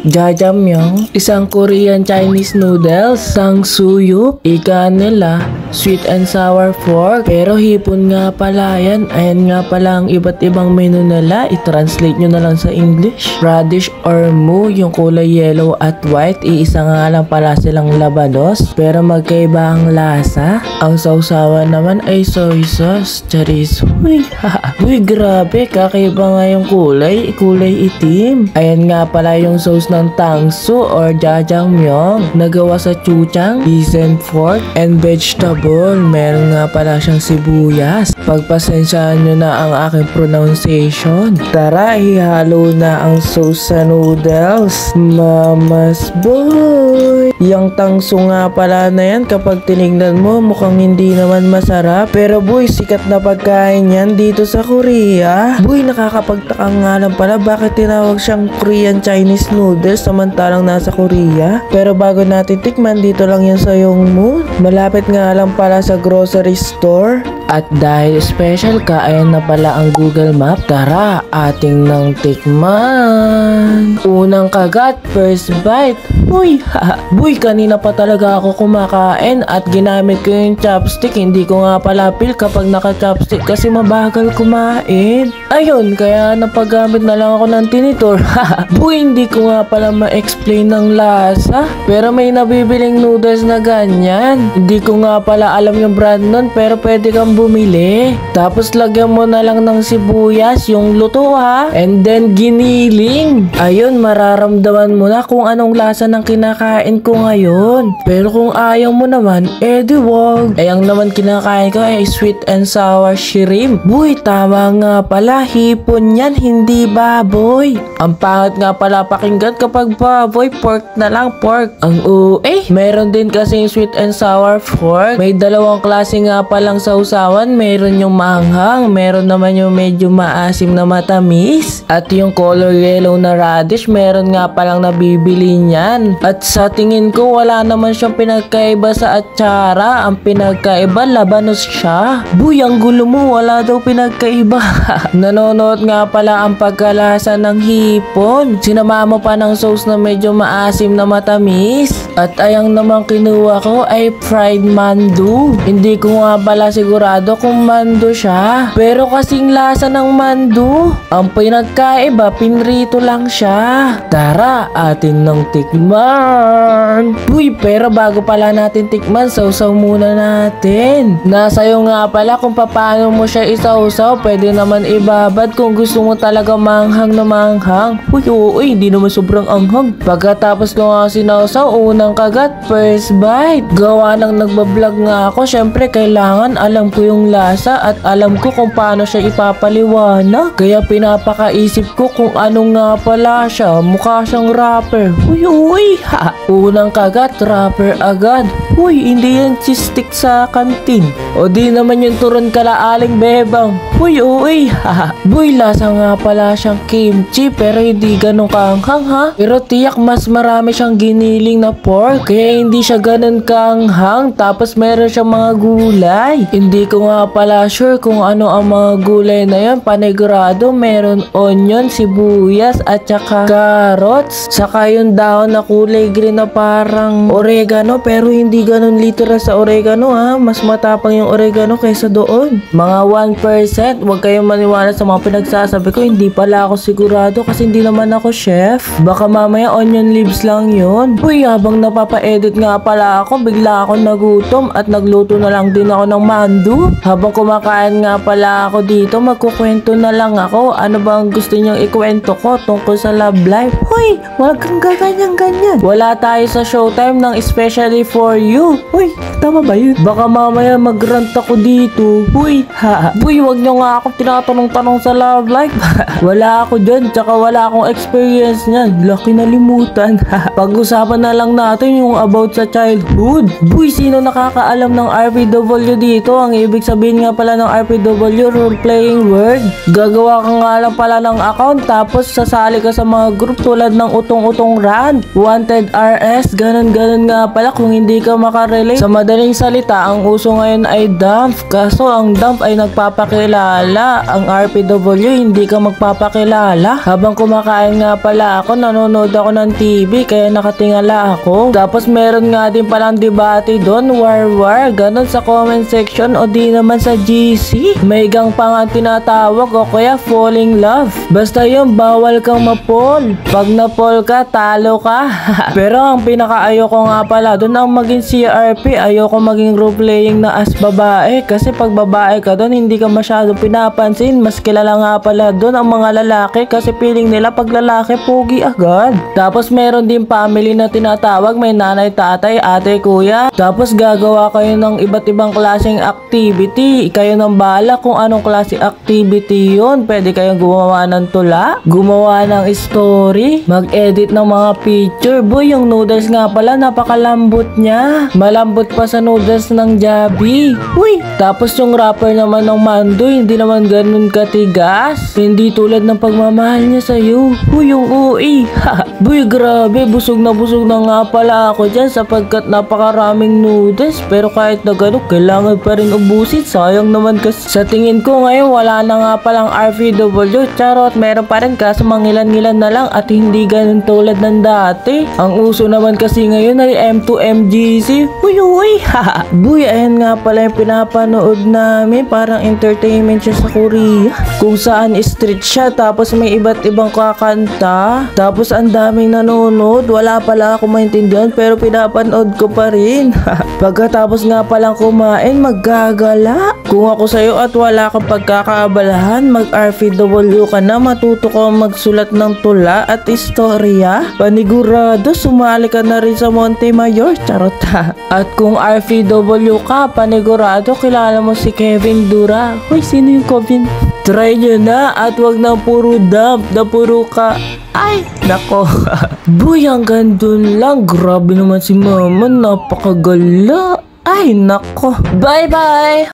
Jajangmyeon, isang Korean Chinese noodles, tangsuyu, ika nila, sweet and sour pork, pero hipon nga pala yan. Ayan nga pala ang iba't ibang menu nila, i-translate nyo na lang sa English. Radish or mu, yung kulay yellow at white, iisa nga lang pala silang labanos, pero magkaiba ang lasa. Ang sausawan naman ay soy sauce, charis. Uy, uy, grabe, kakaiba nga yung kulay itim. Ayan nga pala yung sauce ng tangsu or jajangmyeon, nagawa sa chuchang, seasoned pork, and vegetable. Meron nga pala siyang sibuyas. Pagpasensyaan nyo na ang aking pronunciation. Tara, ihalo na ang sauce sa noodles. Mamas boy! Yung tangsu nga pala na yan, kapag tinignan mo, mukhang hindi naman masarap. Pero boy, sikat na pagkain yan dito sa Korea. Boy, nakakapagtaka nga lang pala bakit tinawag siyang Korean Chinese noodles samantalang nasa Korea. Pero bago natin tikman, dito lang yan sa Yongmun. Malapit nga lang pala sa grocery store. At dahil special ka, ayan na pala ang Google Map. Tara, ating nang tikman. Unang kagat, first bite. Uy, boy, kanina pa talaga ako kumakain at ginamit ko yung chopstick. Hindi ko nga pala feel kapag naka-chopstick kasi mabagal kumain. Ayun, kaya napagamit na lang ako ng tinitor. Boy, hindi ko nga pala ma-explain ng lasa. Pero may nabibiling noodles na ganyan. Hindi ko nga pala alam yung brand nun, pero pwede kang bumili. Tapos lagyan mo na lang ng sibuyas, yung luto ha. And then giniling. Ayun, mararamdaman mo na kung anong lasa ng kinakain ko ngayon. Pero kung ayaw mo naman, edi wag. Ay, ang naman kinakain ko ay sweet and sour shrimp. Boy, tama nga pala, hipon yan, hindi baboy. Ang pangit nga pala pakinggan kapag baboy, pork na lang, pork. Ang meron din kasing sweet and sour pork. May dalawang klase nga palang sausawan. Meron yung maanghang, meron naman yung medyo maasim na matamis. At yung color yellow na radish, meron nga palang nabibili niyan. At sa tingin ko, wala naman siyang pinagkaiba sa atsara. Ang pinagkaiba, labanos siya. Boy, ang gulo mo, wala daw pinagkaiba. Nanonood nga pala ang pagkalasa ng hipon. Sinama mo pa ng sauce na medyo maasim na matamis. At ayang naman kinuha ko ay fried mandu. Hindi ko nga pala sigurado kung mandu siya. Pero kasing lasa ng mandu. Ang pinagkaiba, pinrito lang siya. Tara, atin nang tikman. Uy, pero bago pala natin tikman, sausaw muna natin. Nasa'yo nga pala kung paano mo siya isausaw. Pwede naman ibabad kung gusto mo talaga manghang na manghang. Uy, di naman sobrang anghang. Pagkatapos ko nga sinausaw, unang kagat, first bite. Gawa nang nagbablog nga ako, syempre kailangan alam ko yung lasa at alam ko kung paano siya ipapaliwanag. Kaya pinapakaisip ko kung ano nga pala siya. Mukha siyang rapper. Uy, unang kagat, rapper agad. Uy, hindi yan cheese stick sa kantin. O di naman yung turon kalaaling bebang. Uy, Boy, lasa nga pala siyang kimchi pero hindi ganun kaanghang ha. Pero tiyak mas marami siyang giniling na pork. Kaya hindi siya ganun kaanghang. Tapos meron siyang mga gulay. Hindi ko nga pala sure kung ano ang mga gulay na yan. Panigurado meron onion, sibuyas at saka carrots. Saka yung dahon na kulay green na parang oregano pero hindi ganun literal sa oregano ha. Mas matapang yung oregano kaysa doon. Mga 1%. Huwag kayong maniwala sa mga pinagsasabi ko. Hindi pala ako sigurado kasi hindi naman ako chef. Baka mamaya onion leaves lang yun. Uy, habang napapa-edit nga pala ako, bigla ako nagutom at nagluto na lang din ako ng mandu. Habang kumakain nga pala ako dito, magkukwento na lang ako. Ano bang gusto niyong ikwento ko tungkol sa love life? Uy, wag kang ganyan. Wala tayo sa showtime ng especially for you. Uy, tama ba yun? Baka mamaya mag-rant ako dito. Uy, wag niyo nga ako tinatanong-tanong sa love life. Wala ako dyan, tsaka wala akong experience niyan. Laki nalimutan. Pag-usapan na lang natin yung about sa childhood. Boy, sino nakakaalam ng RPW dito? Ang ibig sabihin nga pala ng RPW, role playing word. Gagawa ka nga lang pala ng account tapos sasali ka sa mga group tulad ng utong-utong rant, wanted RS, ganun nga pala kung hindi ka makarelate. Sa madaling salita, ang uso ngayon ay dump. Kaso ang dump ay nagpapakilala kilala. Ang RPW, hindi ka magpapakilala. Habang kumakain nga pala ako, nanonood ako ng TV, kaya nakatingala ako. Tapos meron nga din palang debate doon, war, ganon sa comment section o di naman sa GC. May gang pa nga tinatawag o kaya falling love. Basta yun, bawal kang mapol. Pag napol ka, talo ka. Pero ang pinaka-ayoko nga pala doon ang maging CRP. Ayoko maging role-playing na as babae. Kasi pag babae ka doon, hindi ka masyado pinapansin. Mas kilala nga pala doon ang mga lalaki kasi feeling nila pag lalaki, pogi agad. Tapos meron din family na tinatawag. May nanay, tatay, ate, kuya. Tapos gagawa kayo ng iba't ibang klaseng activity. Kayo nang bahala kung anong klaseng activity yun. Pwede kayong gumawa ng tula, gumawa ng story, mag-edit ng mga picture. Boy, yung noodles nga pala, napakalambot niya. Malambot pa sa noodles ng Jabi. Uy! Tapos yung wrapper naman ng Mando, hindi naman ganun katigas. Hindi tulad ng pagmamahal niya sa'yo. Uy, yung UI. Boy, grabe. Busog na nga pala ako dyan sapagkat napakaraming noodles. Pero kahit na ganun, kailangan pa rin ubusin. Sayang naman kasi. Sa tingin ko ngayon, wala na nga palang RPW. Charot, meron pa rin kaso mangilan-ngilan na lang at hindi ganun tulad ng dati. Ang uso naman kasi ngayon ay M2MGC. Uy! Boy, ayan nga pala yung pinapanood namin. Parang entertainment siya sa Korea. Kung saan street siya, tapos may iba't ibang kakanta. Tapos ang daming nanonood. Wala pala ako maintindihan pero pinapanood ko pa rin. Pagkatapos nga palang kumain, maggagala. Kung ako sa'yo at wala kang pagkakaabalahan, mag-RPW ka na, matuto ka magsulat ng tula at istorya. Panigurado, sumali ka na rin sa Monte Mayor. Charot ha. At kung RPW ka, panigurado, kilala mo si Kevin Dura. Hoy, sino yung Kevin? Try nyo na at wag na puro dump na puro ka. Ay, nako. Boy, hanggang dun lang. Grabe naman si mama, napakagala. Ay, nako. Bye-bye!